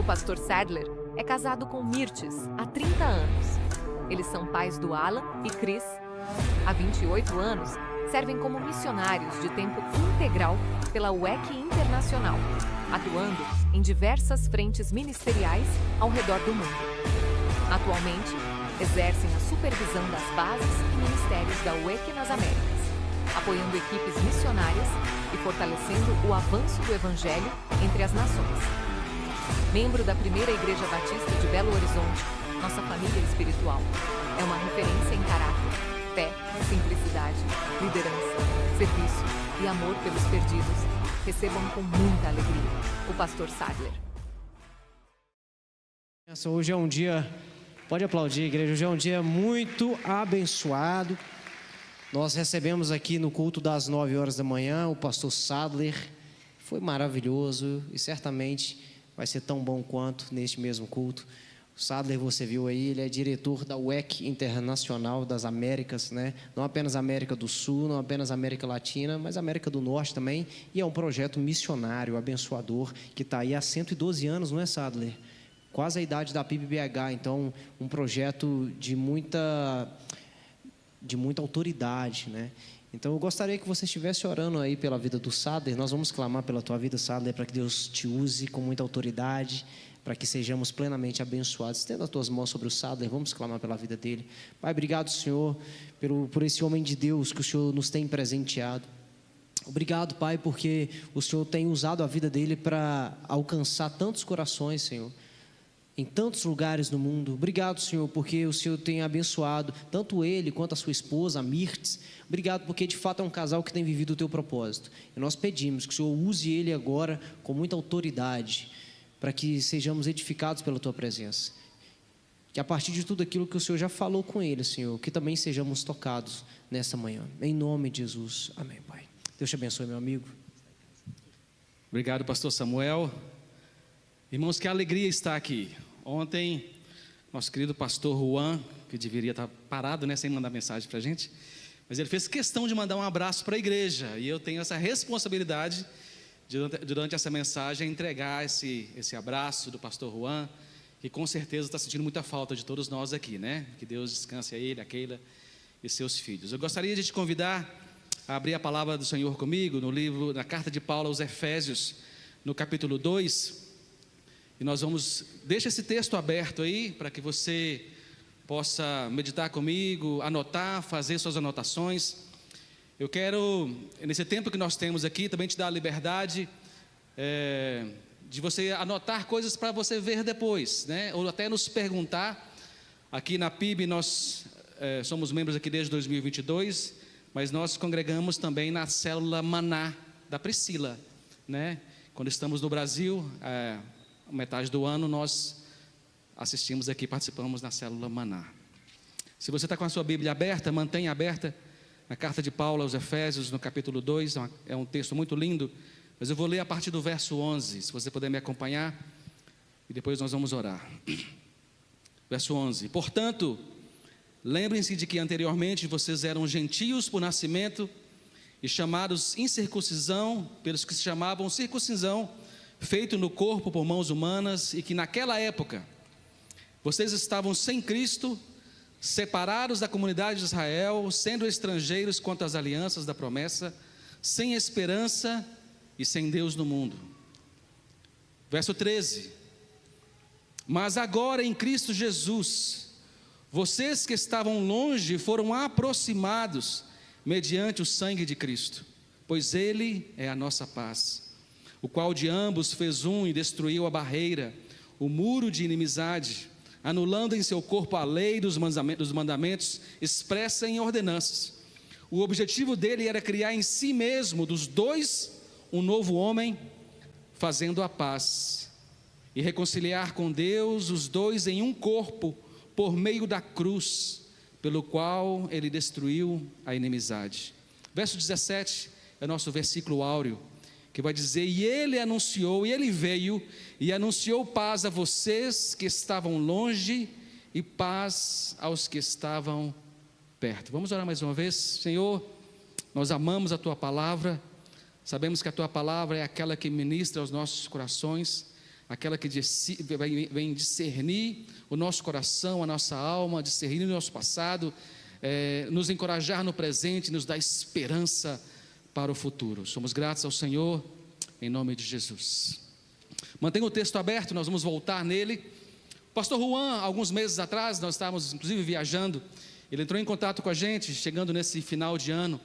pastor Sadler é casado com Mirtes há 30 anos. Eles são pais do Alan e Chris. Há 28 anos, servem como missionários de tempo integral pela WEC Internacional, atuando em diversas frentes ministeriais ao redor do mundo. Atualmente, exercem a supervisão das bases e ministérios da WEC nas Américas, apoiando equipes missionárias e fortalecendo o avanço do Evangelho entre as nações. Membro da Primeira Igreja Batista de Belo Horizonte, nossa família espiritual é uma referência em caráter, fé, simplicidade, liderança, serviço e amor pelos perdidos. Recebam com muita alegria o pastor Sadler. Hoje é um dia, pode aplaudir, igreja, hoje é um dia muito abençoado. Nós recebemos aqui no culto das 9 horas da manhã o pastor Sadler. Foi maravilhoso e certamente vai ser tão bom quanto neste mesmo culto. O Sadler, você viu aí, ele é diretor da WEC Internacional das Américas, né? Não apenas América do Sul, não apenas América Latina, mas América do Norte também. E é um projeto missionário, abençoador, que está aí há 112 anos, não é, Sadler? Quase a idade da PIB-BH. Então, um projeto de muita autoridade, né? Então eu gostaria que você estivesse orando aí pela vida do Sadler. Nós vamos clamar pela tua vida, Sadler, para que Deus te use com muita autoridade, para que sejamos plenamente abençoados. Estenda as tuas mãos sobre o Sadler, vamos clamar pela vida dele. Pai, obrigado, Senhor, por esse homem de Deus que o Senhor nos tem presenteado. Obrigado, Pai, porque o Senhor tem usado a vida dele para alcançar tantos corações, Senhor, em tantos lugares no mundo. Obrigado, Senhor, porque o Senhor tem abençoado tanto ele quanto a sua esposa, a Mirtes. Obrigado porque de fato é um casal que tem vivido o teu propósito. E nós pedimos que o Senhor use ele agora com muita autoridade, para que sejamos edificados pela tua presença. Que a partir de tudo aquilo que o Senhor já falou com ele, Senhor, que também sejamos tocados nesta manhã. Em nome de Jesus. Amém, Pai. Deus te abençoe, meu amigo. Obrigado, pastor Samuel. Irmãos, que alegria estar aqui. Ontem, nosso querido pastor Juan, que deveria estar parado, né, sem mandar mensagem para a gente, mas ele fez questão de mandar um abraço para a igreja, e eu tenho essa responsabilidade, durante essa mensagem, entregar esse abraço do pastor Juan, que com certeza está sentindo muita falta de todos nós aqui, né? Que Deus descanse a ele, a Keila e seus filhos. Eu gostaria de te convidar a abrir a palavra do Senhor comigo, na carta de Paulo aos Efésios, no capítulo 2, e nós vamos, deixa esse texto aberto aí, para que você possa meditar comigo, anotar, fazer suas anotações. Eu quero, nesse tempo que nós temos aqui, também te dar a liberdade de você anotar coisas para você ver depois, né? Ou até nos perguntar. Aqui na PIB nós somos membros aqui desde 2022, mas nós congregamos também na célula Maná da Priscila, né? Quando estamos no Brasil, metade do ano nós assistimos aqui, participamos na célula Maná. Se você está com a sua Bíblia aberta, mantenha aberta na carta de Paulo aos Efésios, no capítulo 2, é um texto muito lindo, mas eu vou ler a partir do verso 11, se você puder me acompanhar, e depois nós vamos orar. Verso 11: Portanto, lembrem-se de que anteriormente vocês eram gentios por nascimento e chamados incircuncisão pelos que se chamavam circuncisão, feito no corpo por mãos humanas, e que naquela época vocês estavam sem Cristo, separados da comunidade de Israel, sendo estrangeiros quanto às alianças da promessa, sem esperança e sem Deus no mundo. Verso 13: Mas agora em Cristo Jesus, vocês que estavam longe foram aproximados mediante o sangue de Cristo, pois Ele é a nossa paz, o qual de ambos fez um e destruiu a barreira, o muro de inimizade, anulando em seu corpo a lei dos mandamentos expressa em ordenanças. O objetivo dele era criar em si mesmo, dos dois, um novo homem, fazendo a paz, e reconciliar com Deus os dois em um corpo, por meio da cruz, pelo qual ele destruiu a inimizade. Verso 17 é nosso versículo áureo, que vai dizer: E ele anunciou, e ele veio e anunciou paz a vocês que estavam longe e paz aos que estavam perto. Vamos orar mais uma vez. Senhor, nós amamos a tua palavra, sabemos que a tua palavra é aquela que ministra aos nossos corações, aquela que vem discernir o nosso coração, a nossa alma, discernir o nosso passado, nos encorajar no presente, nos dar esperança para o futuro. Somos gratos ao Senhor, em nome de Jesus. Mantenha o texto aberto, nós vamos voltar nele. O pastor Juan, alguns meses atrás, nós estávamos inclusive viajando, ele entrou em contato com a gente, chegando nesse final de ano.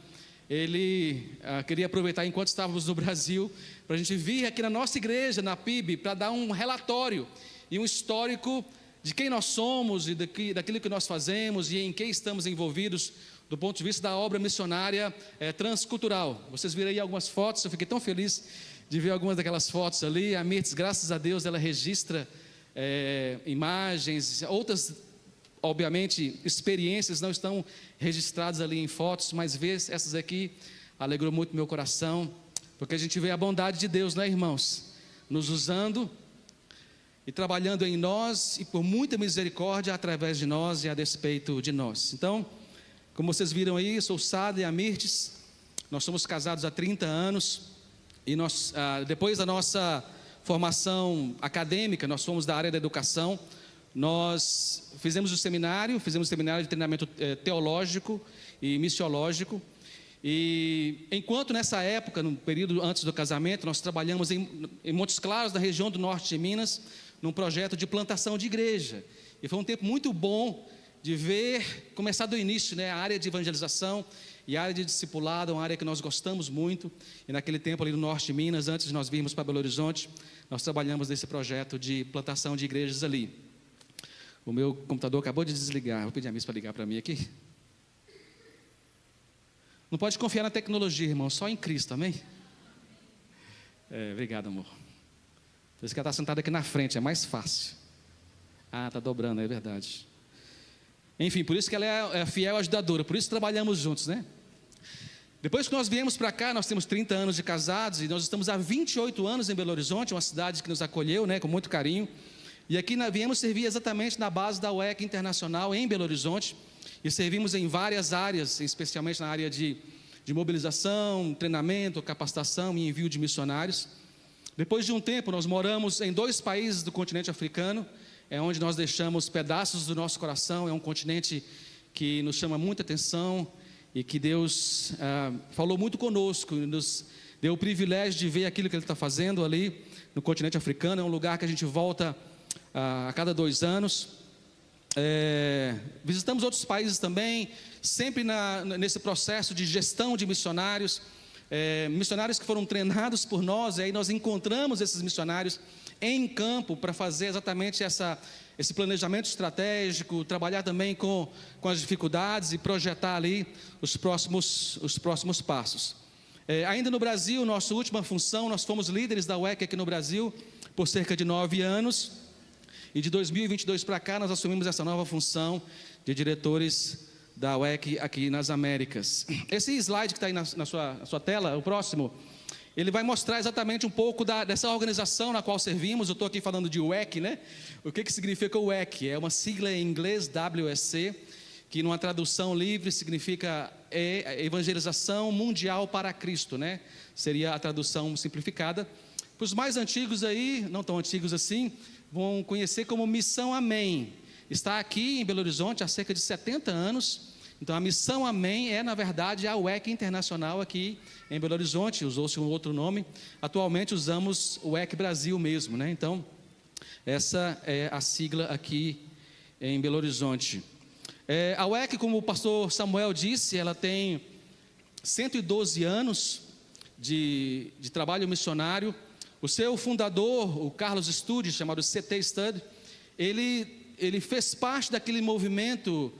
Ele queria aproveitar enquanto estávamos no Brasil, para a gente vir aqui na nossa igreja, na PIB, para dar um relatório e um histórico de quem nós somos e daquilo que nós fazemos e em que estamos envolvidos do ponto de vista da obra missionária transcultural. Vocês viram aí algumas fotos, eu fiquei tão feliz de ver algumas daquelas fotos ali. A Mirtz, graças a Deus, ela registra imagens, outras, obviamente, experiências não estão registradas ali em fotos, mas ver essas aqui alegrou muito meu coração, porque a gente vê a bondade de Deus, né, irmãos? Nos usando e trabalhando em nós e por muita misericórdia através de nós e a despeito de nós. Então, como vocês viram aí, eu sou o Sada e a Mirtz, nós somos casados há 30 anos e nós, depois da nossa formação acadêmica, nós fomos da área da educação. Nós fizemos um seminário de treinamento teológico e missiológico, e enquanto nessa época, no período antes do casamento, nós trabalhamos em Montes Claros, na região do norte de Minas, num projeto de plantação de igreja, e foi um tempo muito bom de ver, começar do início, né, a área de evangelização e a área de discipulado, uma área que nós gostamos muito, e naquele tempo ali no norte de Minas, antes de nós virmos para Belo Horizonte, nós trabalhamos nesse projeto de plantação de igrejas ali. O meu computador acabou de desligar. Vou pedir a Miss para ligar para mim aqui. Não pode confiar na tecnologia, irmão, só em Cristo, amém? Obrigado, amor. Por isso que ela está sentada aqui na frente, é mais fácil. Está dobrando, é verdade. Enfim, por isso que ela é a fiel ajudadora, por isso trabalhamos juntos, né? Depois que nós viemos para cá, nós temos 30 anos de casados, e nós estamos há 28 anos em Belo Horizonte, uma cidade que nos acolheu, né, com muito carinho. E aqui nós viemos servir exatamente na base da UEC Internacional em Belo Horizonte, e servimos em várias áreas, especialmente na área de mobilização, treinamento, capacitação e envio de missionários. Depois de um tempo, nós moramos em 2 países do continente africano, onde nós deixamos pedaços do nosso coração. É um continente que nos chama muita atenção e que Deus falou muito conosco, nos deu o privilégio de ver aquilo que Ele está fazendo ali no continente africano. É um lugar que a gente volta a cada 2 anos. Visitamos outros países também, sempre nesse processo de gestão de missionários, missionários que foram treinados por nós, e aí nós encontramos esses missionários em campo para fazer exatamente esse planejamento estratégico, trabalhar também com as dificuldades e projetar ali os próximos passos. Ainda no Brasil, nossa última função, nós fomos líderes da UEC aqui no Brasil por cerca de 9 anos, e de 2022 para cá nós assumimos essa nova função de diretores da UEC aqui nas Américas. Esse slide que está aí na sua tela, o próximo, ele vai mostrar exatamente um pouco dessa organização na qual servimos. Eu estou aqui falando de UEC, né? O que significa UEC? É uma sigla em inglês, WSC, que numa tradução livre significa Evangelização Mundial para Cristo, né? Seria a tradução simplificada. Para os mais antigos aí, não tão antigos assim, vão conhecer como Missão Amém. Está aqui em Belo Horizonte há cerca de 70 anos. Então a Missão Amém é, na verdade, a UEC Internacional aqui em Belo Horizonte. Usou-se um outro nome. Atualmente usamos o UEC Brasil mesmo, né? Então, essa é a sigla aqui em Belo Horizonte. A UEC, como o pastor Samuel disse, ela tem 112 anos de trabalho missionário. O seu fundador, o Carlos Studd, chamado CT Studd, ele fez parte daquele movimento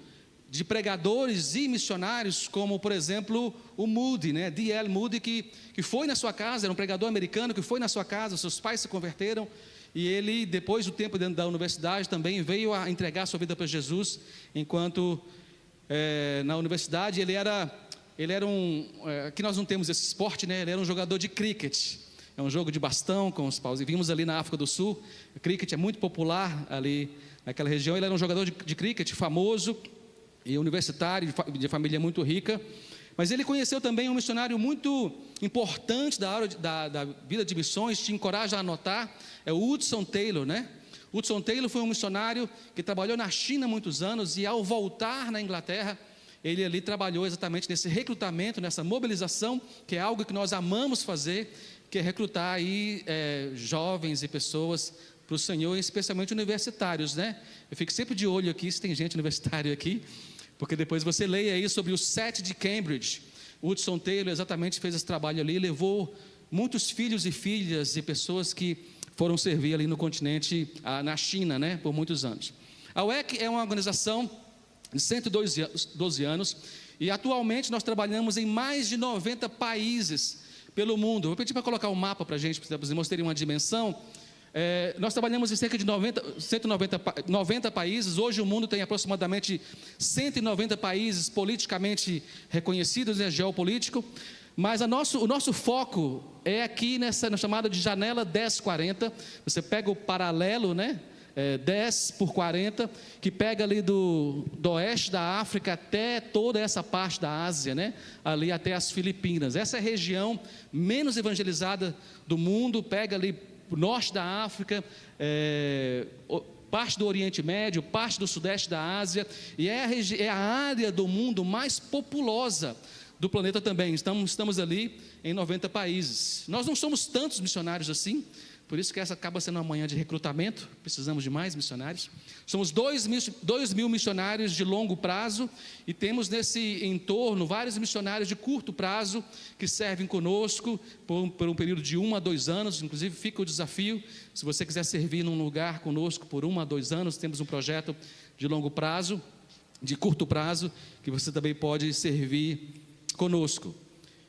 de pregadores e missionários, como, por exemplo, o Moody, né? D.L. Moody, que foi na sua casa, era um pregador americano que foi na sua casa, seus pais se converteram, e ele, depois do tempo dentro da universidade, também veio a entregar sua vida para Jesus, enquanto na universidade ele era aqui nós não temos esse esporte, né? Ele era um jogador de cricket. É um jogo de bastão com os paus. E vimos ali na África do Sul, o cricket é muito popular ali naquela região. Ele era um jogador de cricket famoso e universitário, de família muito rica. Mas ele conheceu também um missionário muito importante da vida de missões, te encoraja a anotar, é o Hudson Taylor, né? Hudson Taylor foi um missionário que trabalhou na China há muitos anos, e ao voltar na Inglaterra, ele ali trabalhou exatamente nesse recrutamento, nessa mobilização, que é algo que nós amamos fazer, que é recrutar aí jovens e pessoas para o Senhor, especialmente universitários, né? Eu fico sempre de olho aqui se tem gente universitária aqui, porque depois você leia aí sobre o SET de Cambridge. O Hudson Taylor exatamente fez esse trabalho ali, levou muitos filhos e filhas e pessoas que foram servir ali no continente, na China, né, por muitos anos. A UEC é uma organização de 112 anos, e atualmente nós trabalhamos em mais de 90 países pelo mundo. Vou pedir para colocar um mapa para a gente, para os irmãos terem uma dimensão. Nós trabalhamos em cerca de 90 países. Hoje o mundo tem aproximadamente 190 países politicamente reconhecidos, geopolítico, mas o nosso foco é aqui na chamada de janela 1040. Você pega o paralelo, né? 10 por 40, que pega ali do oeste da África até toda essa parte da Ásia, né? Ali até as Filipinas. Essa é a região menos evangelizada do mundo, pega ali o norte da África, parte do Oriente Médio, parte do sudeste da Ásia, e é a área do mundo mais populosa do planeta também. Estamos ali em 90 países. Nós não somos tantos missionários assim, por isso que essa acaba sendo uma manhã de recrutamento. Precisamos de mais missionários. Somos 2.000 missionários de longo prazo, e temos nesse entorno vários missionários de curto prazo que servem conosco por um período de 1 a 2 anos. Inclusive fica o desafio, se você quiser servir num lugar conosco por 1 a 2 anos, temos um projeto de longo prazo, de curto prazo, que você também pode servir conosco.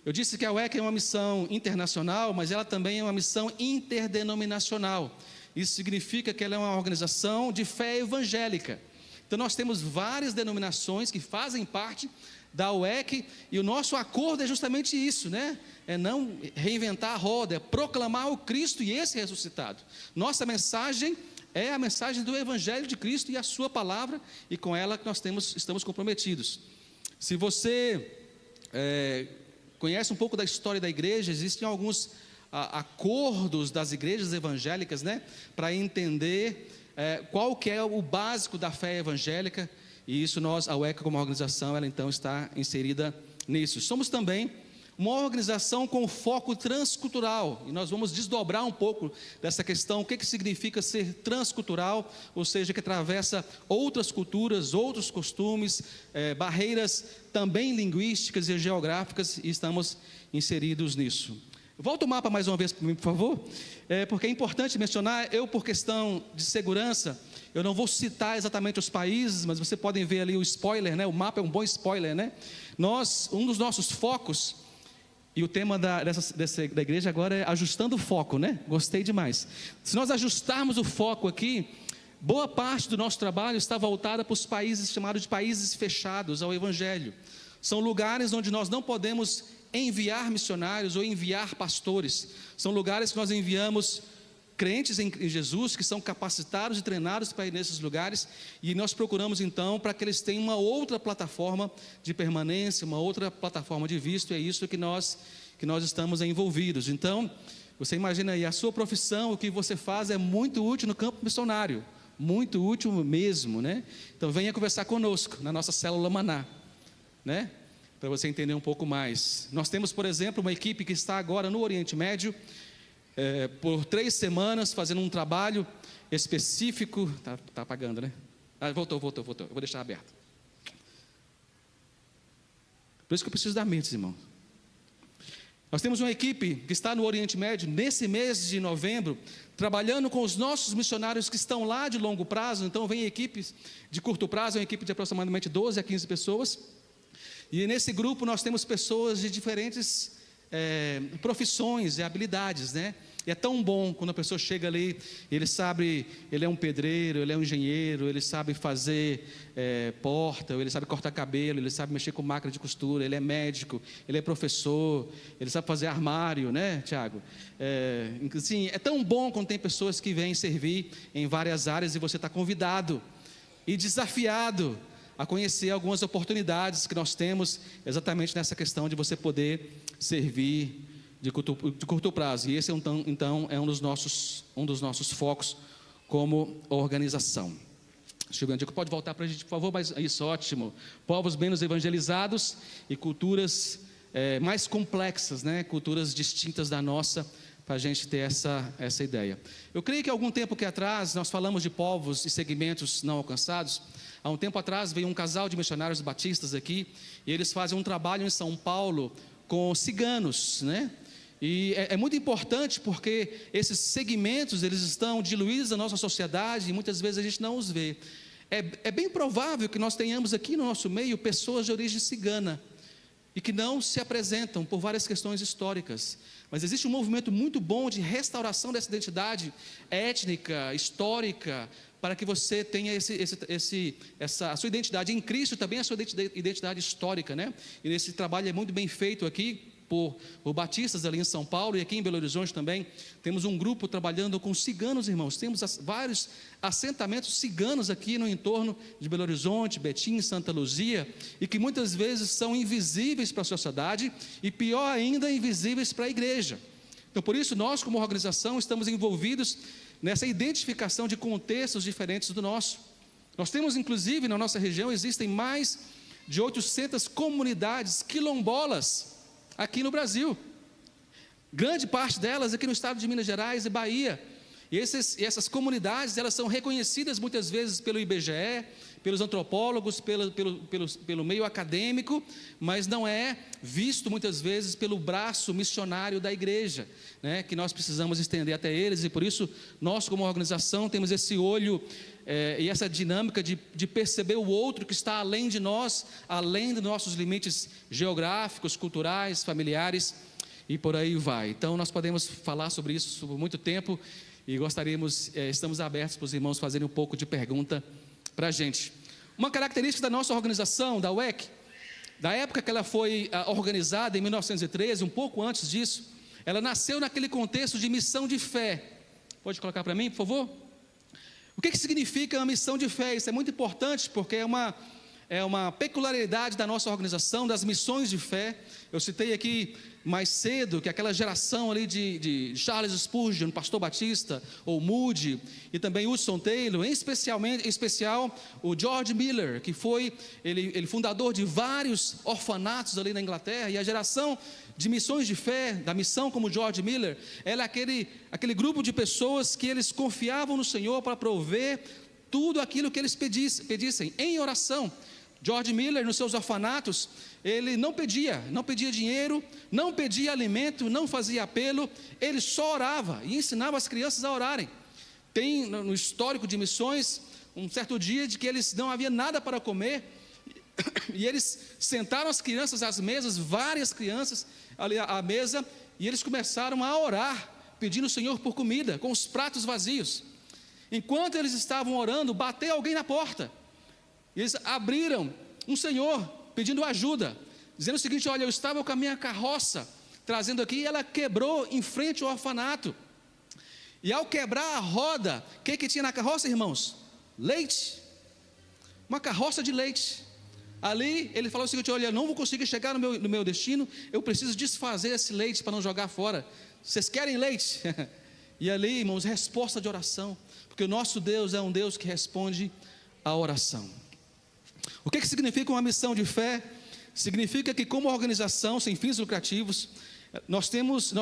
Eu disse que a UEC é uma missão internacional, mas ela também é uma missão interdenominacional. Isso significa que ela é uma organização de fé evangélica. Então nós temos várias denominações que fazem parte da UEC, e o nosso acordo é justamente isso, né? É não reinventar a roda, é proclamar o Cristo e esse ressuscitado. Nossa mensagem é a mensagem do Evangelho de Cristo e a sua palavra, e com ela que nós estamos comprometidos. Se você conhece um pouco da história da igreja, existem alguns acordos das igrejas evangélicas, né, para entender qual que é o básico da fé evangélica, e isso a UEC como organização, ela então está inserida nisso. Somos também uma organização com foco transcultural, e nós vamos desdobrar um pouco dessa questão, o que significa ser transcultural, ou seja, que atravessa outras culturas, outros costumes, barreiras também linguísticas e geográficas, e estamos inseridos nisso. Volta o mapa mais uma vez para mim, por favor, porque é importante mencionar, por questão de segurança, eu não vou citar exatamente os países, mas vocês podem ver ali o spoiler, né? O mapa é um bom spoiler, né? Um dos nossos focos, e o tema da igreja agora é ajustando o foco, né? Gostei demais. Se nós ajustarmos o foco aqui, boa parte do nosso trabalho está voltada para os países chamados de países fechados ao Evangelho. São lugares onde nós não podemos enviar missionários ou enviar pastores. São lugares que nós enviamos crentes em Jesus, que são capacitados e treinados para ir nesses lugares, e nós procuramos então para que eles tenham uma outra plataforma de permanência, uma outra plataforma de visto, e é isso que nós estamos envolvidos. Então, você imagina aí, a sua profissão, o que você faz é muito útil no campo missionário, muito útil mesmo, né? Então venha conversar conosco, na nossa célula Maná, né? Para você entender um pouco mais. Nós temos, por exemplo, uma equipe que está agora no Oriente Médio, por 3 semanas, fazendo um trabalho específico. Está apagando, né? Voltou, eu vou deixar aberto. Por isso que eu preciso dar mente, irmão. Nós temos uma equipe que está no Oriente Médio, nesse mês de novembro, trabalhando com os nossos missionários que estão lá de longo prazo. Então vem equipes de curto prazo, uma equipe de aproximadamente 12 a 15 pessoas, e nesse grupo nós temos pessoas de diferentes profissões e habilidades, né? E é tão bom quando a pessoa chega ali, ele é um pedreiro, ele é um engenheiro, ele sabe fazer porta, ele sabe cortar cabelo, ele sabe mexer com máquina de costura, ele é médico, ele é professor, ele sabe fazer armário, né, Tiago? Assim, é tão bom quando tem pessoas que vêm servir em várias áreas, e você está convidado e desafiado a conhecer algumas oportunidades que nós temos exatamente nessa questão de você poder servir de curto prazo. E esse então é um dos nossos focos como organização. Silvio Andico, pode voltar para a gente, por favor? Mas isso, ótimo. Povos menos evangelizados e culturas mais complexas, né? Culturas distintas da nossa, para a gente ter essa ideia. Eu creio que algum tempo atrás nós falamos de povos e segmentos não alcançados. Há um tempo atrás veio um casal de missionários batistas aqui, e eles fazem um trabalho em São Paulo com ciganos, né? E é muito importante porque esses segmentos, eles estão diluídos na nossa sociedade e muitas vezes a gente não os vê. É bem provável que nós tenhamos aqui no nosso meio pessoas de origem cigana e que não se apresentam por várias questões históricas. Mas existe um movimento muito bom de restauração dessa identidade étnica, histórica, para que você tenha a sua identidade em Cristo, também a sua identidade histórica, né? E esse trabalho é muito bem feito aqui por batistas ali em São Paulo, e aqui em Belo Horizonte também temos um grupo trabalhando com ciganos, irmãos. Temos vários assentamentos ciganos aqui no entorno de Belo Horizonte, Betim, Santa Luzia, e que muitas vezes são invisíveis para a sociedade e, pior ainda, invisíveis para a igreja. Então, por isso, nós como organização estamos envolvidos nessa identificação de contextos diferentes do nosso. Nós temos, inclusive, na nossa região, existem mais de 800 comunidades quilombolas aqui no Brasil, grande parte delas aqui no estado de Minas Gerais e Bahia, e essas comunidades, elas são reconhecidas muitas vezes pelo IBGE, pelos antropólogos, pelo meio acadêmico, mas não é visto muitas vezes pelo braço missionário da igreja, né, que nós precisamos estender até eles, e por isso nós como organização temos esse olho e essa dinâmica de perceber o outro que está além de nós, além dos nossos limites geográficos, culturais, familiares, e por aí vai. Então nós podemos falar sobre isso por muito tempo, e estamos abertos para os irmãos fazerem um pouco de pergunta para a gente. Uma característica da nossa organização, da UEC, da época que ela foi organizada em 1913, um pouco antes disso, ela nasceu naquele contexto de missão de fé. Pode colocar para mim, por favor? O que significa a missão de fé? Isso é muito importante, porque é uma peculiaridade da nossa organização, das missões de fé. Eu citei aqui mais cedo que aquela geração ali de Charles Spurgeon, pastor batista, ou Moody, e também Hudson Taylor, em especial o George Miller, que foi ele fundador de vários orfanatos ali na Inglaterra, e a geração de missões de fé, da missão como George Miller, ela é aquele grupo de pessoas que eles confiavam no Senhor para prover tudo aquilo que eles pedissem em oração. George Miller, nos seus orfanatos, ele não pedia dinheiro, não pedia alimento, não fazia apelo, ele só orava e ensinava as crianças a orarem. Tem no histórico de missões, um certo dia de que eles não havia nada para comer, e eles sentaram as crianças às mesas, várias crianças ali à mesa, e eles começaram a orar, pedindo ao Senhor por comida, com os pratos vazios. Enquanto eles estavam orando, bateu alguém na porta. Eles abriram, um senhor pedindo ajuda, dizendo o seguinte: olha, eu estava com a minha carroça trazendo aqui, e ela quebrou em frente ao orfanato. E ao quebrar a roda, o que tinha na carroça, irmãos? Leite, uma carroça de leite. Ali ele falou o seguinte: olha, eu não vou conseguir chegar no meu destino, eu preciso desfazer esse leite para não jogar fora. Vocês querem leite? E ali, irmãos, resposta de oração, porque o nosso Deus é um Deus que responde à oração. O que significa uma missão de fé? Significa que, como organização sem fins lucrativos, nós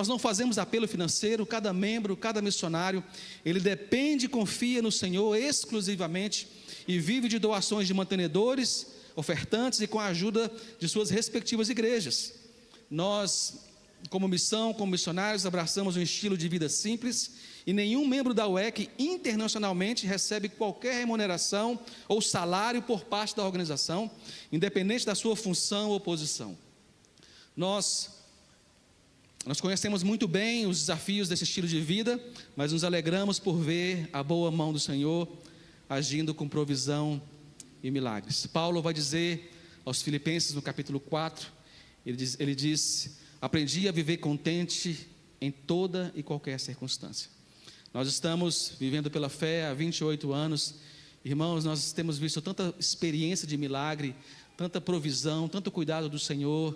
não fazemos apelo financeiro. Cada membro, cada missionário, ele depende e confia no Senhor exclusivamente, e vive de doações de mantenedores, ofertantes, e com a ajuda de suas respectivas igrejas. Nós, como missão, como missionários, abraçamos um estilo de vida simples, e nenhum membro da UEC internacionalmente recebe qualquer remuneração ou salário por parte da organização, independente da sua função ou posição. Nós conhecemos muito bem os desafios desse estilo de vida, mas nos alegramos por ver a boa mão do Senhor agindo com provisão e milagres. Paulo vai dizer aos Filipenses no capítulo 4, ele diz: aprendi a viver contente em toda e qualquer circunstância. Nós estamos vivendo pela fé há 28 anos, Irmãos, nós temos visto tanta experiência de milagre, tanta provisão, tanto cuidado do Senhor,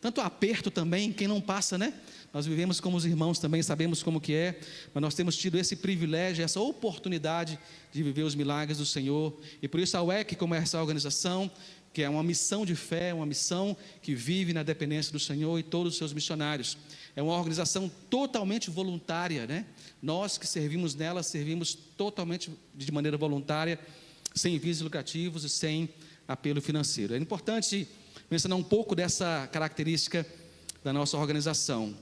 tanto aperto também, quem não passa, né? Nós vivemos como os irmãos também, sabemos como que é, mas nós temos tido esse privilégio, essa oportunidade de viver os milagres do Senhor, e por isso a UEC, como essa organização, que é uma missão de fé, uma missão que vive na dependência do Senhor e todos os seus missionários, é uma organização totalmente voluntária, né? Nós que servimos nela, servimos totalmente de maneira voluntária, sem fins lucrativos e sem apelo financeiro. É importante mencionar um pouco dessa característica da nossa organização.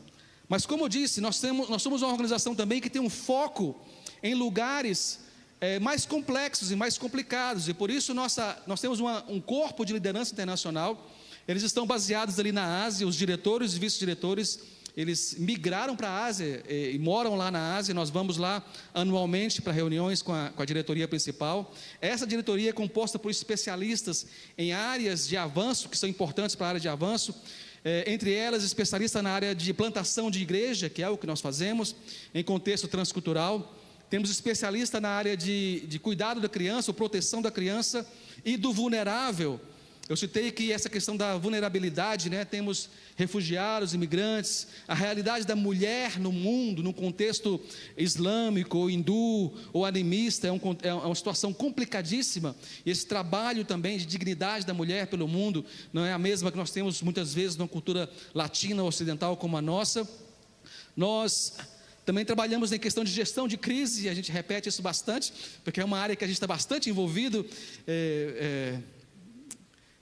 Mas como eu disse, nós somos uma organização também que tem um foco em lugares mais complexos e mais complicados, e por isso nós temos um corpo de liderança internacional. Eles estão baseados ali na Ásia, os diretores e vice-diretores, eles migraram para a Ásia e moram lá na Ásia. Nós vamos lá anualmente para reuniões com a diretoria principal. Essa diretoria é composta por especialistas em áreas de avanço, que são importantes para a área de avanço, entre elas especialistas na área de plantação de igreja, que é o que nós fazemos, em contexto transcultural. Temos especialistas na área de cuidado da criança, ou proteção da criança e do vulnerável. Eu citei que essa questão da vulnerabilidade, né? Temos refugiados, imigrantes, a realidade da mulher no mundo, no contexto islâmico, ou hindu, ou animista, é uma situação complicadíssima, e esse trabalho também de dignidade da mulher pelo mundo, não é a mesma que nós temos muitas vezes numa cultura latina, ocidental como a nossa. Nós também trabalhamos em questão de gestão de crise, e a gente repete isso bastante, porque é uma área que a gente está bastante envolvido,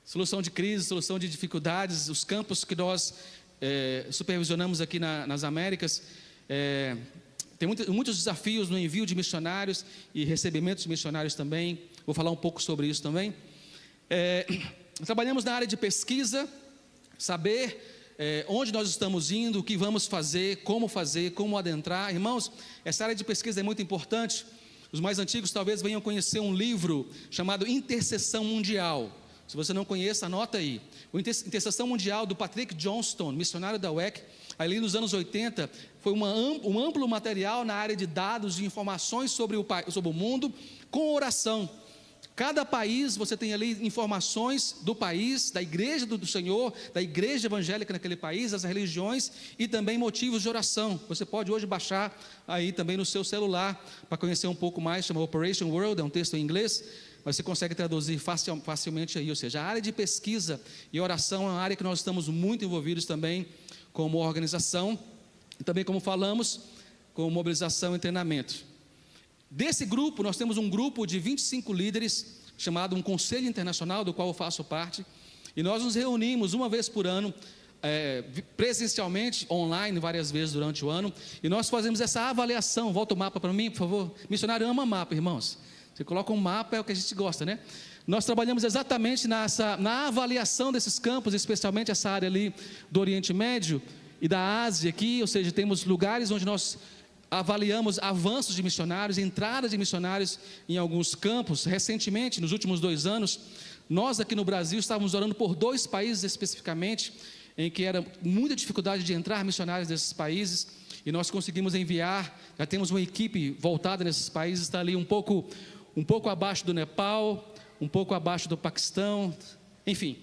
solução de crise, solução de dificuldades, os campos que nós supervisionamos aqui nas Américas, tem muitos desafios no envio de missionários e recebimento de missionários também. Vou falar um pouco sobre isso também. Trabalhamos na área de pesquisa, saber onde nós estamos indo, o que vamos fazer, como adentrar. Irmãos, essa área de pesquisa é muito importante. Os mais antigos talvez venham conhecer um livro chamado Intercessão Mundial. Se você não conhece, anota aí. O Intercessão Mundial, do Patrick Johnston, missionário da UEC, ali nos anos 80, foi um amplo material na área de dados, de informações sobre o mundo, com oração. Cada país, você tem ali informações do país, da igreja do Senhor, da igreja evangélica naquele país, as religiões e também motivos de oração. Você pode hoje baixar aí também no seu celular, para conhecer um pouco mais, chama Operation World, é um texto em inglês, mas você consegue traduzir facilmente aí. Ou seja, a área de pesquisa e oração é uma área que nós estamos muito envolvidos também como organização, e também, como falamos, com mobilização e treinamento. Desse grupo, nós temos um grupo de 25 líderes, chamado um Conselho Internacional, do qual eu faço parte, e nós nos reunimos uma vez por ano, presencialmente, online, várias vezes durante o ano, e nós fazemos essa avaliação. Volta o mapa para mim, por favor. Missionário ama mapa, irmãos. Você coloca um mapa, é o que a gente gosta, né? Nós trabalhamos exatamente na avaliação desses campos, especialmente essa área ali do Oriente Médio e da Ásia aqui, ou seja, temos lugares onde nós avaliamos avanços de missionários, entradas de missionários em alguns campos. Recentemente, nos últimos 2 anos, nós aqui no Brasil estávamos orando por 2 países especificamente, em que era muita dificuldade de entrar missionários desses países, e nós conseguimos enviar. Já temos uma equipe voltada nesses países, está ali um pouco abaixo do Nepal, um pouco abaixo do Paquistão, enfim.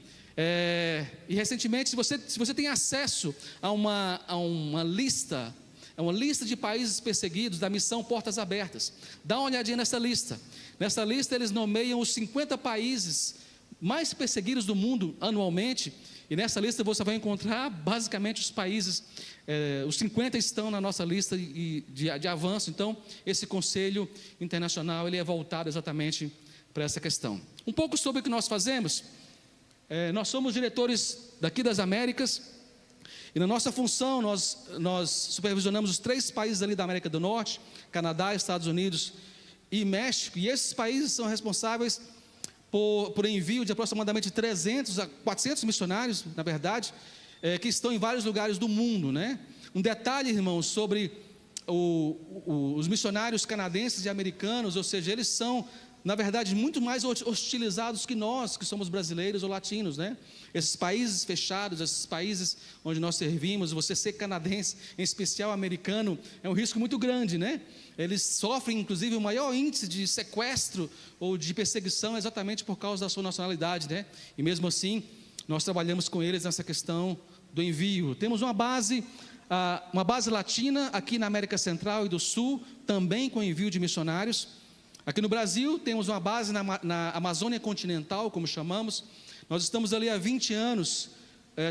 E recentemente, se você tem acesso a uma lista, uma lista de países perseguidos da missão Portas Abertas, dá uma olhadinha nessa lista. Nessa lista eles nomeiam os 50 países mais perseguidos do mundo anualmente, e nessa lista você vai encontrar basicamente os países, os 50 estão na nossa lista de avanço. Então esse Conselho Internacional, ele é voltado exatamente para essa questão. Um pouco sobre o que nós fazemos. Nós somos diretores daqui das Américas, e na nossa função nós supervisionamos os 3 países ali da América do Norte: Canadá, Estados Unidos e México, e esses países são responsáveis por envio de aproximadamente 300 a 400 missionários, na verdade, que estão em vários lugares do mundo, né? Um detalhe, irmãos, sobre os missionários canadenses e americanos, ou seja, eles são na verdade, muito mais hostilizados que nós, que somos brasileiros ou latinos, né? Esses países fechados, esses países onde nós servimos, você ser canadense, em especial americano, é um risco muito grande, né? Eles sofrem, inclusive, o maior índice de sequestro ou de perseguição exatamente por causa da sua nacionalidade, né? E mesmo assim, nós trabalhamos com eles nessa questão do envio. Temos uma base latina aqui na América Central e do Sul, também com envio de missionários. Aqui no Brasil, temos uma base na Amazônia continental, como chamamos. Nós estamos ali há 20 anos,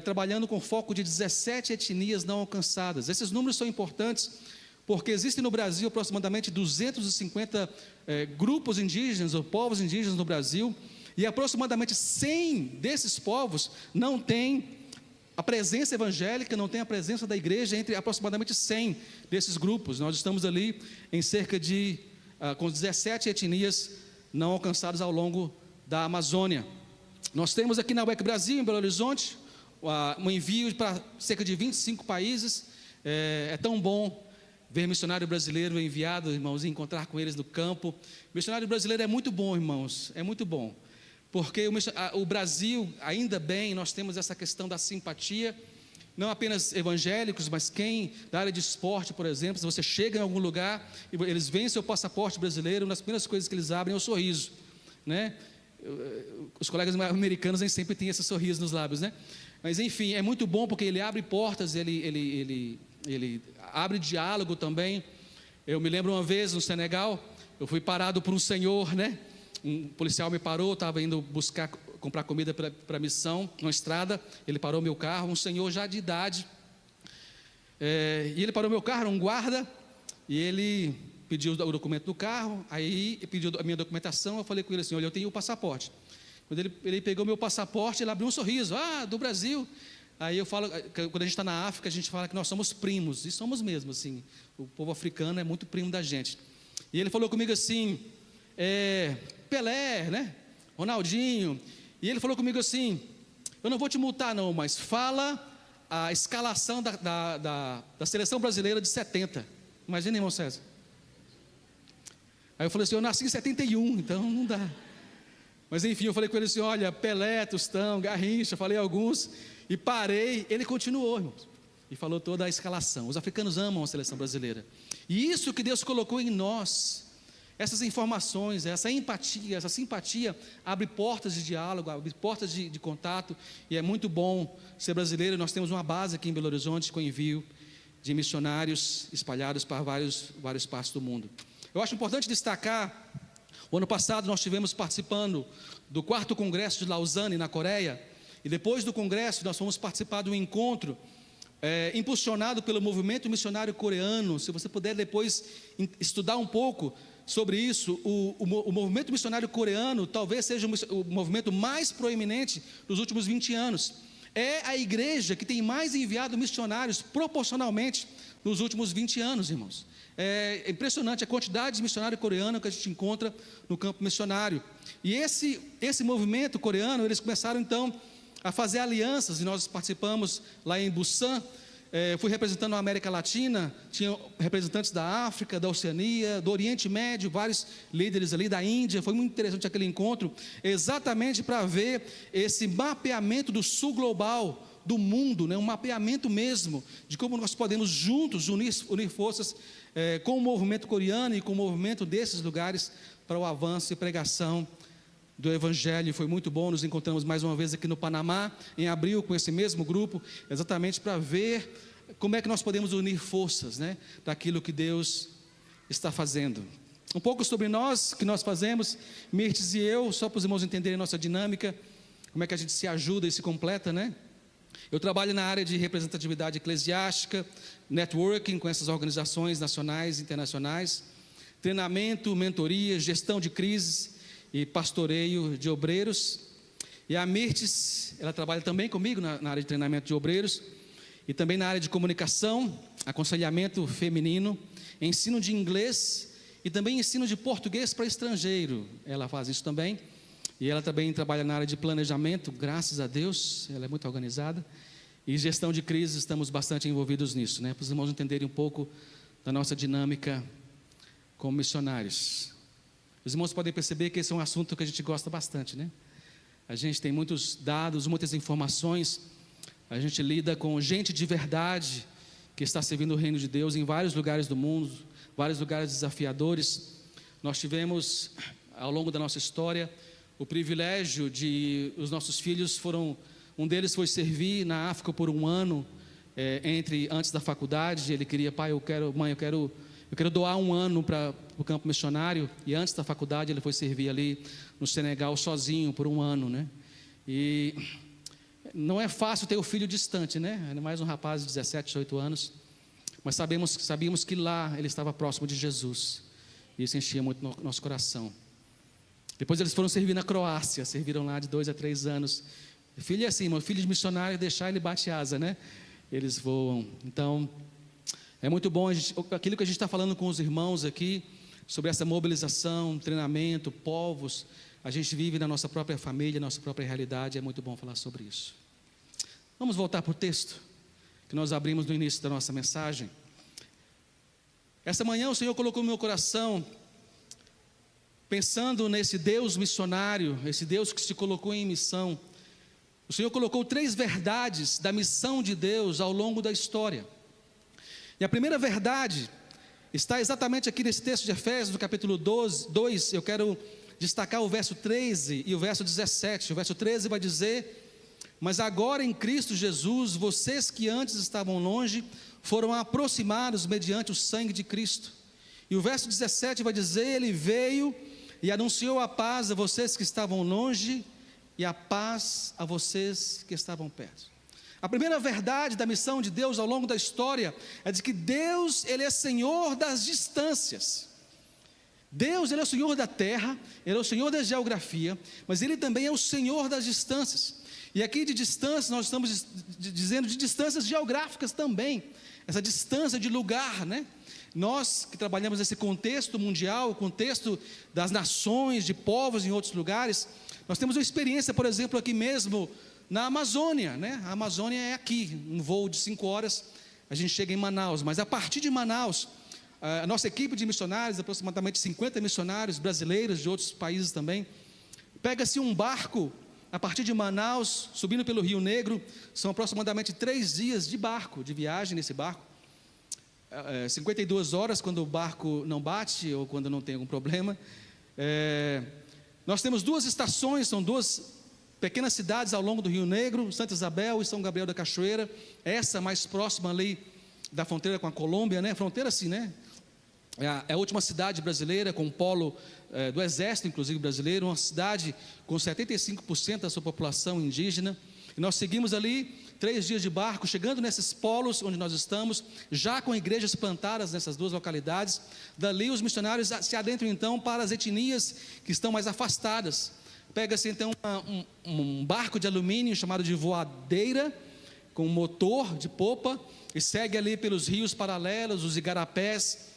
trabalhando com foco de 17 etnias não alcançadas. Esses números são importantes, porque existem no Brasil aproximadamente 250 grupos indígenas ou povos indígenas no Brasil, e aproximadamente 100 desses povos não têm a presença evangélica, não tem a presença da igreja entre aproximadamente 100 desses grupos. Nós estamos ali em cerca de com 17 etnias não alcançadas ao longo da Amazônia. Nós temos aqui na WEC Brasil, em Belo Horizonte, um envio para cerca de 25 países. É tão bom ver missionário brasileiro enviado, irmãos, e encontrar com eles no campo. Missionário brasileiro é muito bom, irmãos, é muito bom. Porque o Brasil, ainda bem, nós temos essa questão da simpatia, não apenas evangélicos, mas quem da área de esporte, por exemplo, se você chega em algum lugar e eles veem seu passaporte brasileiro, uma das primeiras coisas que eles abrem é o sorriso, né? Os colegas americanos nem sempre têm esse sorriso nos lábios, né? Mas enfim, é muito bom porque ele abre portas, ele abre diálogo também. Eu me lembro uma vez no Senegal, eu fui parado por um senhor, né? Um policial me parou, estava indo comprar comida para a missão, numa estrada. Ele parou meu carro, um senhor já de idade, e ele parou meu carro, era um guarda, e ele pediu o documento do carro, aí pediu a minha documentação. Eu falei com ele assim: olha, eu tenho o passaporte. Quando ele pegou meu passaporte, ele abriu um sorriso: do Brasil. Aí eu falo, quando a gente está na África, a gente fala que nós somos primos, e somos mesmo, assim, o povo africano é muito primo da gente. E ele falou comigo assim, Pelé, né? Ronaldinho. E ele falou comigo assim: eu não vou te multar não, mas fala a escalação da seleção brasileira de 70. Imagina, irmão César. Aí eu falei assim: eu nasci em 71, então não dá. Mas enfim, eu falei com ele assim: olha, Pelé, Tostão, Garrincha, falei alguns, e parei. Ele continuou, irmãos, e falou toda a escalação. Os africanos amam a seleção brasileira, e isso que Deus colocou em nós, essas informações, essa empatia, essa simpatia, abre portas de diálogo, abre portas de contato, e é muito bom ser brasileiro. Nós temos uma base aqui em Belo Horizonte com envio de missionários espalhados para várias partes do mundo. Eu acho importante destacar, o ano passado nós estivemos participando do 4º Congresso de Lausanne, na Coreia, e depois do congresso nós fomos participar de um encontro impulsionado pelo movimento missionário coreano. Se você puder depois estudar um pouco sobre isso, o movimento missionário coreano talvez seja o movimento mais proeminente dos últimos 20 anos. É a igreja que tem mais enviado missionários proporcionalmente nos últimos 20 anos, irmãos. É impressionante a quantidade de missionário coreano que a gente encontra no campo missionário. E esse movimento coreano, eles começaram então a fazer alianças, e nós participamos lá em Busan. Fui representando a América Latina, tinha representantes da África, da Oceania, do Oriente Médio, vários líderes ali da Índia. Foi muito interessante aquele encontro, exatamente para ver esse mapeamento do sul global, do mundo, né? Um mapeamento mesmo, de como nós podemos juntos unir forças com o movimento coreano e com o movimento desses lugares para o avanço e pregação do Evangelho. Foi muito bom. Nos encontramos mais uma vez aqui no Panamá, em abril, com esse mesmo grupo, exatamente para ver como é que nós podemos unir forças, né, daquilo que Deus está fazendo. Um pouco sobre nós, o que nós fazemos, Mirtes e eu, só para os irmãos entenderem a nossa dinâmica, como é que a gente se ajuda e se completa, né? Eu trabalho na área de representatividade eclesiástica, networking com essas organizações nacionais e internacionais, treinamento, mentoria, gestão de crises e pastoreio de obreiros. E a Mirtes, ela trabalha também comigo na área de treinamento de obreiros e também na área de comunicação, aconselhamento feminino, ensino de inglês e também ensino de português para estrangeiro. Ela faz isso também. E ela também trabalha na área de planejamento, graças a Deus, ela é muito organizada. E gestão de crises, estamos bastante envolvidos nisso, né? Para os irmãos entenderem um pouco da nossa dinâmica como missionários. Os irmãos podem perceber que esse é um assunto que a gente gosta bastante, né? A gente tem muitos dados, muitas informações, a gente lida com gente de verdade que está servindo o reino de Deus em vários lugares do mundo, vários lugares desafiadores. Nós tivemos, ao longo da nossa história, o privilégio de os nossos filhos um deles foi servir na África por um ano, antes da faculdade. Ele queria, pai, eu quero doar um ano para o campo missionário, e antes da faculdade ele foi servir ali no Senegal sozinho por um ano, né? E não é fácil ter o filho distante, né? Ainda mais um rapaz de 17, 18 anos, mas sabíamos que lá ele estava próximo de Jesus, e isso enchia muito nosso coração. Depois eles foram servir na Croácia, serviram lá de 2 a 3 anos. Filho é assim, meu filho de missionário, deixar ele bate asa, né? Eles voam. Então, é muito bom aquilo que a gente está falando com os irmãos aqui, sobre essa mobilização, treinamento, povos. A gente vive na nossa própria família, nossa própria realidade, é muito bom falar sobre isso. Vamos voltar para o texto que nós abrimos no início da nossa mensagem. Essa manhã o Senhor colocou no meu coração, pensando nesse Deus missionário, esse Deus que se colocou em missão. O Senhor colocou 3 verdades da missão de Deus ao longo da história. E a primeira verdade está exatamente aqui nesse texto de Efésios, no capítulo 2. Eu quero destacar o verso 13 e o verso 17. O verso 13 vai dizer: mas agora em Cristo Jesus, vocês que antes estavam longe, foram aproximados mediante o sangue de Cristo. E o verso 17 vai dizer: ele veio e anunciou a paz a vocês que estavam longe, e a paz a vocês que estavam perto. A primeira verdade da missão de Deus ao longo da história é de que Deus, Ele é Senhor das distâncias. Deus, Ele é o Senhor da terra, Ele é o Senhor da geografia, mas Ele também é o Senhor das distâncias. E aqui de distância, nós estamos dizendo de distâncias geográficas também, essa distância de lugar, né? Nós que trabalhamos nesse contexto mundial, o contexto das nações, de povos em outros lugares, nós temos uma experiência, por exemplo, aqui mesmo na Amazônia, né? A Amazônia é aqui, um voo de 5 horas, a gente chega em Manaus. Mas a partir de Manaus, a nossa equipe de missionários, aproximadamente 50 missionários brasileiros de outros países também, pega-se um barco a partir de Manaus, subindo pelo Rio Negro. São aproximadamente 3 dias de barco, de viagem nesse barco. 52 horas quando o barco não bate ou quando não tem algum problema. Nós temos 2 estações, são 2 pequenas cidades ao longo do Rio Negro, Santa Isabel e São Gabriel da Cachoeira. Essa mais próxima ali da fronteira com a Colômbia, né? Fronteira assim, né? É a última cidade brasileira com polo do exército, inclusive brasileiro, uma cidade com 75% da sua população indígena. E nós seguimos ali 3 dias de barco, chegando nesses polos onde nós estamos, já com igrejas plantadas nessas 2 localidades. Dali os missionários se adentram então para as etnias que estão mais afastadas. Pega-se então um barco de alumínio chamado de voadeira, com motor de popa, e segue ali pelos rios paralelos, os igarapés,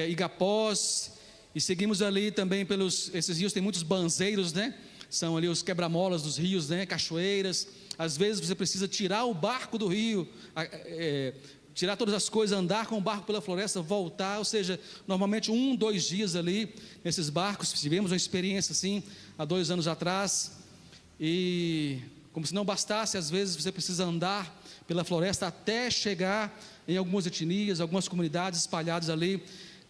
igapós, e seguimos ali também esses rios, tem muitos banzeiros, né? São ali os quebra-molas dos rios, né? Cachoeiras. Às vezes você precisa tirar o barco do rio, tirar todas as coisas, andar com o barco pela floresta, voltar, ou seja, normalmente 1, 2 dias ali nesses barcos. Tivemos uma experiência assim há 2 anos atrás, e como se não bastasse, às vezes você precisa andar pela floresta até chegar em algumas etnias, algumas comunidades espalhadas ali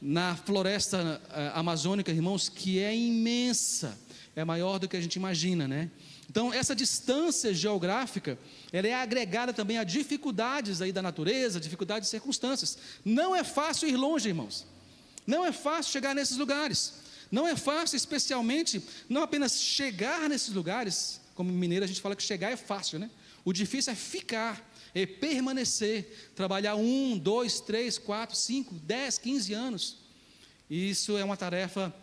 na floresta amazônica, irmãos, que é imensa, é maior do que a gente imagina, né? Então essa distância geográfica, ela é agregada também a dificuldades aí da natureza, dificuldades de circunstâncias. Não é fácil ir longe, irmãos. Não é fácil chegar nesses lugares. Não é fácil, especialmente, não apenas chegar nesses lugares. Como mineiro a gente fala que chegar é fácil, né? O difícil é ficar, é permanecer, trabalhar 1, 2, 3, 4, 5, 10, 15 anos. E isso é uma tarefa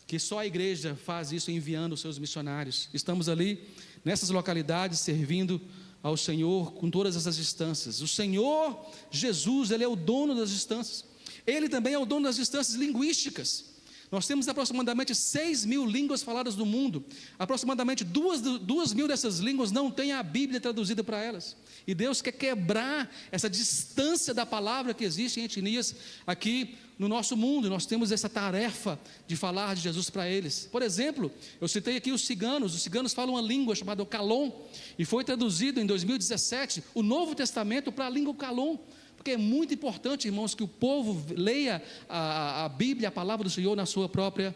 que só a igreja faz isso, enviando os seus missionários. Estamos ali nessas localidades servindo ao Senhor com todas essas distâncias. O Senhor Jesus, Ele é o dono das distâncias. Ele também é o dono das distâncias linguísticas. Nós temos aproximadamente 6.000 línguas faladas no mundo. Aproximadamente 2.000 dessas línguas não têm a Bíblia traduzida para elas. E Deus quer quebrar essa distância da palavra que existe em etnias aqui no nosso mundo. Nós temos essa tarefa de falar de Jesus para eles. Por exemplo, eu citei aqui os ciganos falam uma língua chamada Calon, e foi traduzido em 2017 o Novo Testamento para a língua Calon, porque é muito importante, irmãos, que o povo leia a Bíblia, a palavra do Senhor na sua própria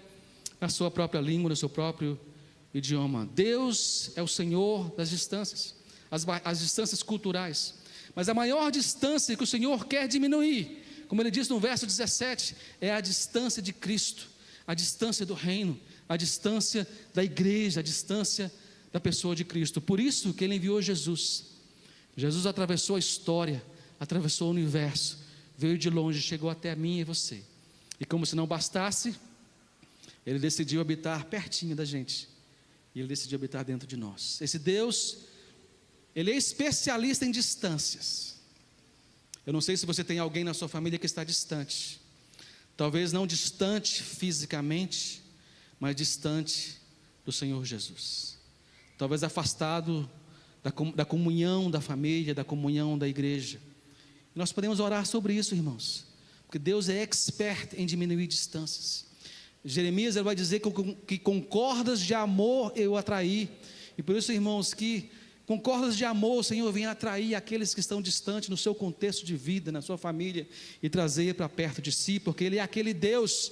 língua, no seu próprio idioma. Deus é o Senhor das distâncias, as distâncias culturais, mas a maior distância que o Senhor quer diminuir, como ele diz no verso 17, é a distância de Cristo, a distância do reino, a distância da igreja, a distância da pessoa de Cristo. Por isso que ele enviou Jesus. Jesus atravessou a história, atravessou o universo, veio de longe, chegou até a mim e você. E como se não bastasse, ele decidiu habitar pertinho da gente. E ele decidiu habitar dentro de nós. Esse Deus, ele é especialista em distâncias. Eu não sei se você tem alguém na sua família que está distante. Talvez não distante fisicamente, mas distante do Senhor Jesus. Talvez afastado da comunhão da família, da comunhão da igreja. Nós podemos orar sobre isso, irmãos, porque Deus é expert em diminuir distâncias. Jeremias, ele vai dizer que com cordas de amor eu atraí, e por isso, irmãos, que com cordas de amor o Senhor vem atrair aqueles que estão distantes no seu contexto de vida, na sua família, e trazer para perto de si, porque Ele é aquele Deus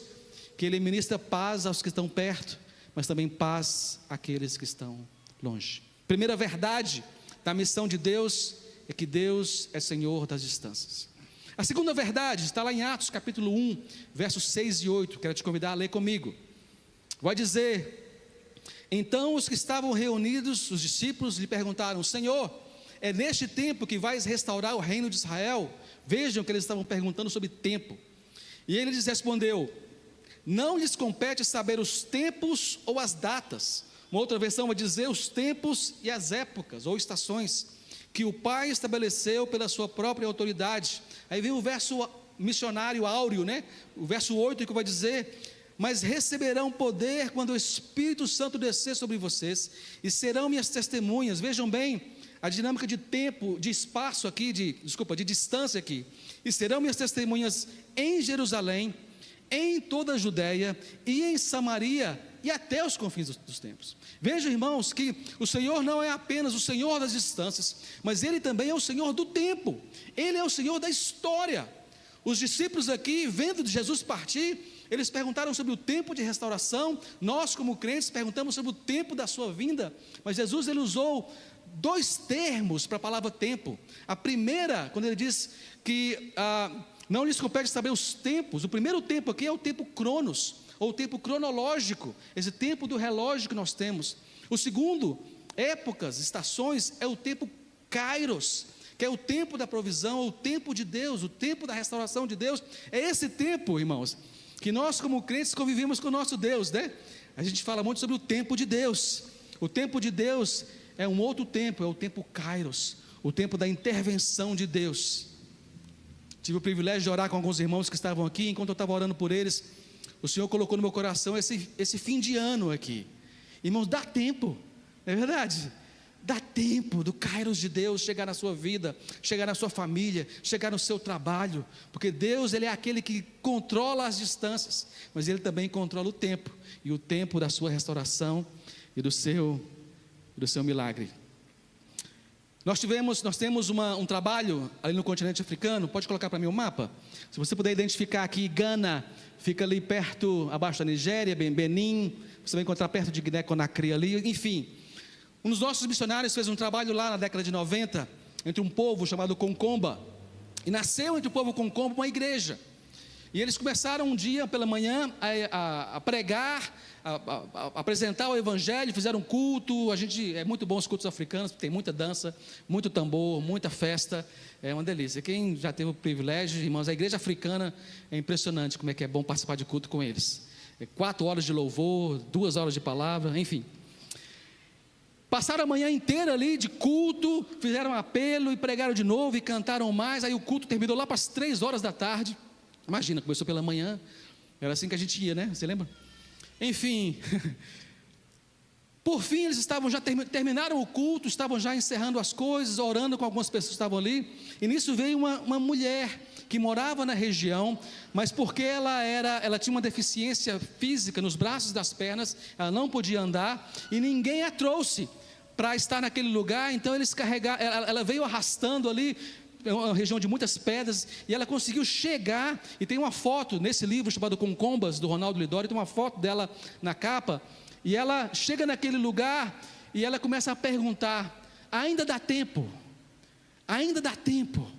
que Ele ministra paz aos que estão perto, mas também paz àqueles que estão longe. Primeira verdade da missão de Deus é que Deus é Senhor das distâncias. A segunda verdade está lá em Atos capítulo 1, versos 6 e 8, quero te convidar a ler comigo. Vai dizer: então os que estavam reunidos, os discípulos, lhe perguntaram: Senhor, é neste tempo que vais restaurar o reino de Israel? Vejam que eles estavam perguntando sobre tempo. E ele lhes respondeu: não lhes compete saber os tempos ou as datas. Uma outra versão vai dizer os tempos e as épocas ou estações que o Pai estabeleceu pela sua própria autoridade. Aí vem o verso missionário áureo, né? O verso 8 que vai dizer: mas receberão poder quando o Espírito Santo descer sobre vocês, e serão minhas testemunhas. Vejam bem a dinâmica de tempo, de espaço aqui, de distância aqui. E serão minhas testemunhas em Jerusalém, em toda a Judéia e em Samaria e até os confins dos tempos. Vejam, irmãos, que o Senhor não é apenas o Senhor das distâncias, mas Ele também é o Senhor do tempo. Ele é o Senhor da história. Os discípulos aqui, vendo Jesus partir, eles perguntaram sobre o tempo de restauração. Nós, como crentes, perguntamos sobre o tempo da sua vinda. Mas Jesus, ele usou dois termos para a palavra tempo. A primeira, quando ele diz que não lhes compete saber os tempos. O primeiro tempo aqui é o tempo cronos, ou o tempo cronológico, esse tempo do relógio que nós temos. O segundo, épocas, estações, é o tempo kairos, que é o tempo da provisão, o tempo de Deus, o tempo da restauração de Deus. É esse tempo, irmãos, que nós como crentes convivemos com o nosso Deus, né? A gente fala muito sobre o tempo de Deus. O tempo de Deus é um outro tempo, é o tempo kairos, o tempo da intervenção de Deus. Tive o privilégio de orar com alguns irmãos que estavam aqui. Enquanto eu estava orando por eles, o Senhor colocou no meu coração esse fim de ano aqui. Irmãos, dá tempo, não é verdade? Dá tempo do kairos de Deus chegar na sua vida, chegar na sua família, chegar no seu trabalho, porque Deus, Ele é aquele que controla as distâncias, mas Ele também controla o tempo, e o tempo da sua restauração e do seu milagre. Nós temos um trabalho ali no continente africano. Pode colocar para mim o mapa? Se você puder identificar aqui, Gana fica ali perto, abaixo da Nigéria, Benin, você vai encontrar perto de Guiné-Conakry ali, enfim. Um dos nossos missionários fez um trabalho lá na década de 90, entre um povo chamado Concomba, e nasceu entre o povo Concomba uma igreja. E eles começaram um dia pela manhã a pregar, a apresentar o evangelho, fizeram um culto. É muito bom os cultos africanos, tem muita dança, muito tambor, muita festa, é uma delícia. Quem já teve o privilégio, irmãos, a igreja africana é impressionante como é que é bom participar de culto com eles. 4 horas de louvor, 2 horas de palavra, enfim. Passaram a manhã inteira ali de culto, fizeram um apelo e pregaram de novo e cantaram mais. Aí o culto terminou lá para as 3 horas da tarde. Imagina, começou pela manhã, Era assim que a gente ia, né? Você lembra? Enfim, por fim eles estavam já terminaram o culto, estavam já encerrando as coisas, orando com algumas pessoas que estavam ali, e nisso veio uma mulher que morava na região, mas porque ela tinha uma deficiência física nos braços e das pernas, ela não podia andar, e ninguém a trouxe para estar naquele lugar, então eles carregaram, ela veio arrastando ali, é uma região de muitas pedras, e ela conseguiu chegar, e tem uma foto nesse livro chamado Concombas, do Ronaldo Lidório, tem uma foto dela na capa, e ela chega naquele lugar, e ela começa a perguntar, ainda dá tempo? Ainda dá tempo?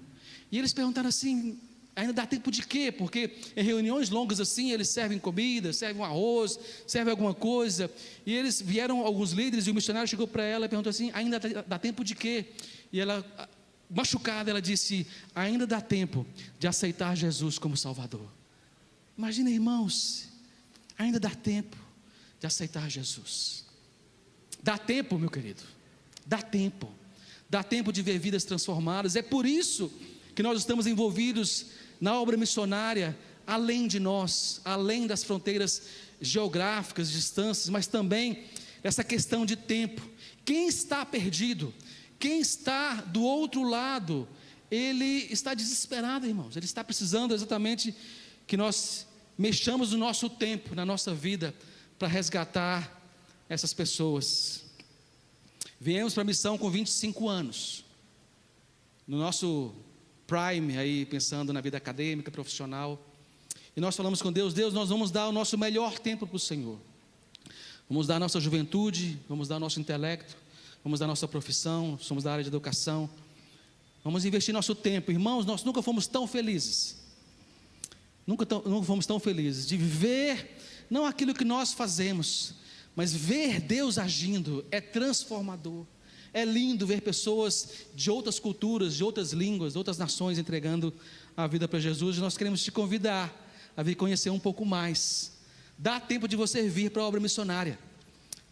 E eles perguntaram assim, ainda dá tempo de quê? Porque em reuniões longas assim, eles servem comida, servem um arroz, servem alguma coisa, e eles vieram alguns líderes, e o missionário chegou para ela e perguntou assim, ainda dá tempo de quê? E ela, machucada, ela disse, ainda dá tempo de aceitar Jesus como Salvador. Imagina, irmãos, ainda dá tempo de aceitar Jesus. Dá tempo, meu querido, dá tempo de ver vidas transformadas. É por isso que nós estamos envolvidos na obra missionária, além de nós, além das fronteiras geográficas, distâncias, mas também essa questão de tempo. Quem está perdido, quem está do outro lado, ele está desesperado, irmãos, ele está precisando exatamente que nós mexamos no nosso tempo, na nossa vida, para resgatar essas pessoas. Viemos para a missão com 25 anos, no nosso prime, aí pensando na vida acadêmica, profissional, e nós falamos com Deus, nós vamos dar o nosso melhor tempo para o Senhor, vamos dar a nossa juventude, vamos dar o nosso intelecto, vamos dar a nossa profissão, somos da área de educação, vamos investir nosso tempo. Irmãos, nós nunca fomos tão felizes, nunca fomos tão felizes de ver, não aquilo que nós fazemos, mas ver Deus agindo. É transformador, é lindo ver pessoas de outras culturas, de outras línguas, de outras nações entregando a vida para Jesus. E nós queremos te convidar a vir conhecer um pouco mais. Dá tempo de você vir para a obra missionária,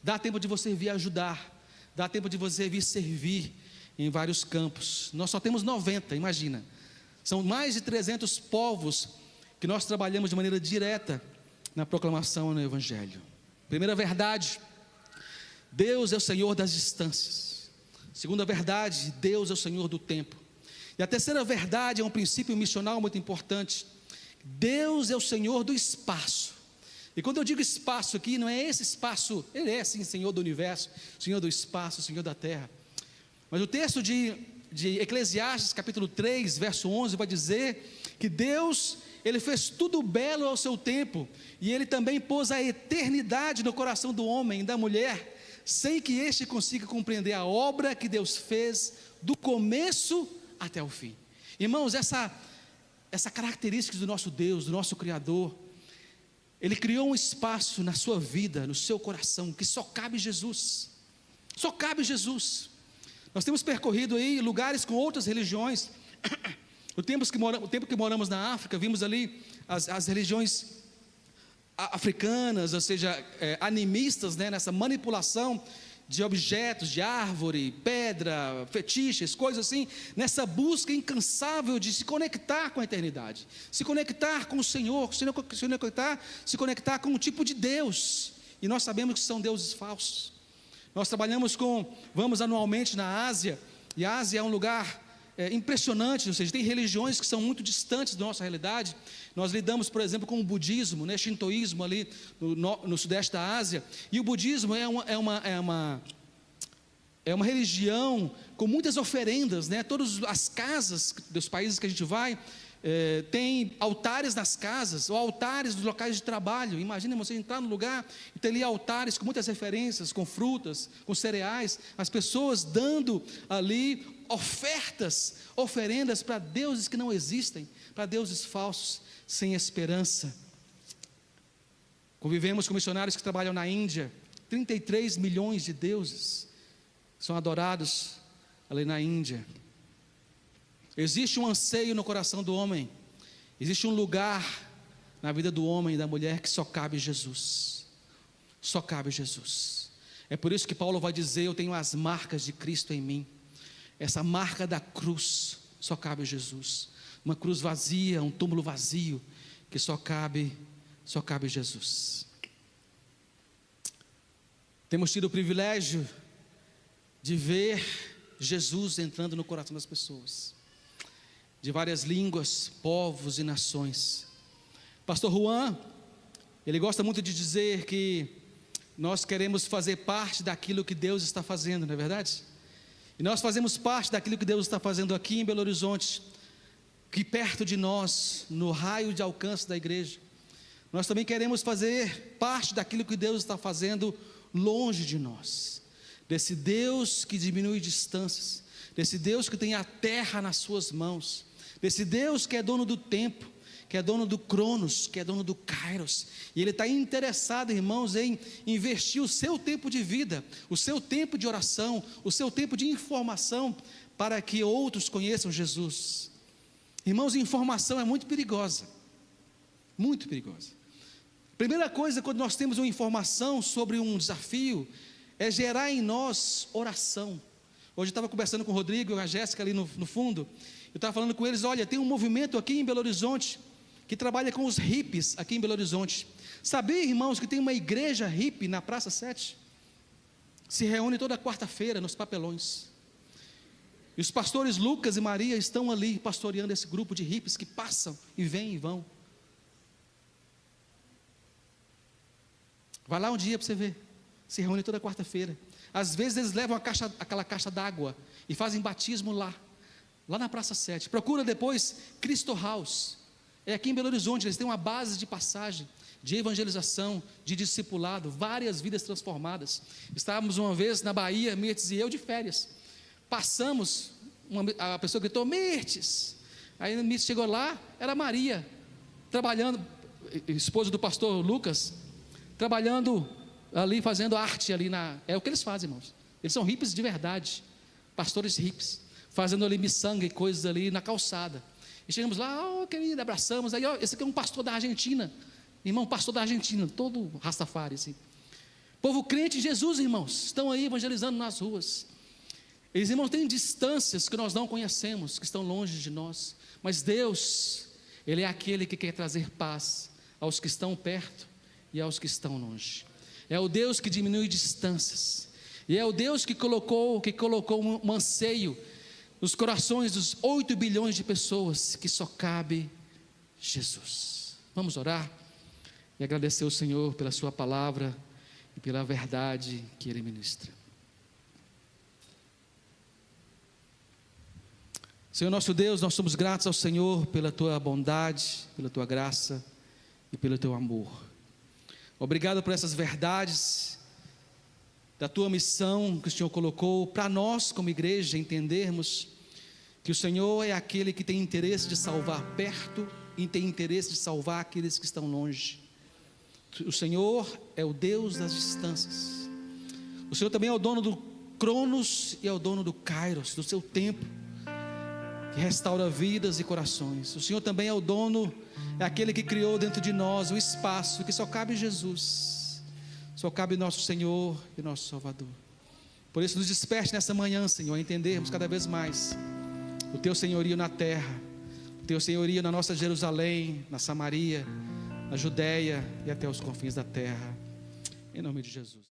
dá tempo de você vir ajudar, dá tempo de você vir servir em vários campos. Nós só temos 90, imagina, são mais de 300 povos que nós trabalhamos de maneira direta na proclamação no Evangelho. Primeira verdade, Deus é o Senhor das distâncias. Segunda verdade, Deus é o Senhor do tempo. E a terceira verdade é um princípio missional muito importante, Deus é o Senhor do espaço. E quando eu digo espaço aqui, não é esse espaço, Ele é sim Senhor do universo, Senhor do espaço, Senhor da terra, mas o texto de Eclesiastes capítulo 3, verso 11 vai dizer que Deus, Ele fez tudo belo ao seu tempo, e Ele também pôs a eternidade no coração do homem e da mulher, sem que este consiga compreender a obra que Deus fez do começo até o fim. Irmãos, essa característica do nosso Deus, do nosso Criador, Ele criou um espaço na sua vida, no seu coração, que só cabe Jesus, só cabe Jesus. Nós temos percorrido aí lugares com outras religiões. O tempo que moramos na África, vimos ali as religiões africanas, ou seja, animistas, né, nessa manipulação de objetos, de árvore, pedra, fetiches, coisas assim, nessa busca incansável de se conectar com a eternidade, se conectar com o Senhor, se conectar com um tipo de Deus, e nós sabemos que são deuses falsos. Nós vamos anualmente na Ásia, e a Ásia é um lugar impressionante, ou seja, tem religiões que são muito distantes da nossa realidade. Nós lidamos, por exemplo, com o budismo, né, shintoísmo ali no sudeste da Ásia, e o budismo é uma religião com muitas oferendas, né? Todas as casas dos países que a gente vai, tem altares nas casas, ou altares nos locais de trabalho. Imagina você entrar no lugar e ter ali altares com muitas referências, com frutas, com cereais, as pessoas dando ali oferendas para deuses que não existem, para deuses falsos, sem esperança. Convivemos com missionários que trabalham na Índia, 33 milhões de deuses são adorados ali na Índia. Existe um anseio no coração do homem, existe um lugar na vida do homem e da mulher que só cabe Jesus, só cabe Jesus. É por isso que Paulo vai dizer: eu tenho as marcas de Cristo em mim. Essa marca da cruz só cabe Jesus, uma cruz vazia, um túmulo vazio, que só cabe só cabe Jesus. Temos tido o privilégio de ver Jesus entrando no coração das pessoas, de várias línguas, povos e nações. Pastor Juan, ele gosta muito de dizer que nós queremos fazer parte daquilo que Deus está fazendo, não é verdade? E nós fazemos parte daquilo que Deus está fazendo aqui em Belo Horizonte, que perto de nós, no raio de alcance da igreja. Nós também queremos fazer parte daquilo que Deus está fazendo longe de nós, desse Deus que diminui distâncias, desse Deus que tem a terra nas suas mãos, desse Deus que é dono do tempo, que é dono do Cronos, que é dono do Kairos, e Ele está interessado, irmãos, em investir o seu tempo de vida, o seu tempo de oração, o seu tempo de informação, para que outros conheçam Jesus. Irmãos, informação é muito perigosa, muito perigosa. Primeira coisa, quando nós temos uma informação sobre um desafio, é gerar em nós oração. Hoje eu estava conversando com o Rodrigo e a Jéssica ali no fundo, eu estava falando com eles, olha, tem um movimento aqui em Belo Horizonte, que trabalha com os hippies aqui em Belo Horizonte. Sabia, irmãos, que tem uma igreja hippie na Praça 7? Se reúne toda quarta-feira nos papelões. E os pastores Lucas e Maria estão ali pastoreando esse grupo de hippies que passam e vêm e vão. Vai lá um dia para você ver. Se reúne toda quarta-feira. Às vezes eles levam aquela caixa d'água e fazem batismo lá na Praça 7. Procura depois Cristo House. É aqui em Belo Horizonte, eles têm uma base de passagem, de evangelização, de discipulado, várias vidas transformadas. Estávamos uma vez na Bahia, Mirtes e eu, de férias. Passamos, a pessoa gritou, Mirtes. Aí Mirtes chegou lá, era Maria, trabalhando, esposa do pastor Lucas, trabalhando ali, fazendo arte ali é o que eles fazem, irmãos. Eles são hippies de verdade, pastores hippies, fazendo ali miçanga e coisas ali na calçada. E chegamos lá, querida, abraçamos, aí esse aqui é um pastor da Argentina, irmão, pastor da Argentina, todo rastafari assim. Povo crente em Jesus, irmãos, estão aí evangelizando nas ruas. Eles, irmãos, têm distâncias que nós não conhecemos, que estão longe de nós, mas Deus, Ele é aquele que quer trazer paz aos que estão perto e aos que estão longe. É o Deus que diminui distâncias, e é o Deus que colocou um anseio nos corações dos 8 bilhões de pessoas, que só cabe Jesus. Vamos orar e agradecer ao Senhor pela sua palavra e pela verdade que Ele ministra. Senhor nosso Deus, nós somos gratos ao Senhor pela tua bondade, pela tua graça e pelo teu amor. Obrigado por essas verdades da tua missão que o Senhor colocou para nós como igreja entendermos que o Senhor é aquele que tem interesse de salvar perto e tem interesse de salvar aqueles que estão longe. O Senhor é o Deus das distâncias. O Senhor também é o dono do Cronos e é o dono do Kairos, do seu tempo, que restaura vidas e corações. O Senhor também é o dono, é aquele que criou dentro de nós o espaço que só cabe Jesus, só cabe nosso Senhor e nosso Salvador. Por isso nos desperte nessa manhã, Senhor, a entendermos cada vez mais o teu senhorio na terra, o teu senhorio na nossa Jerusalém, na Samaria, na Judéia e até os confins da terra, em nome de Jesus.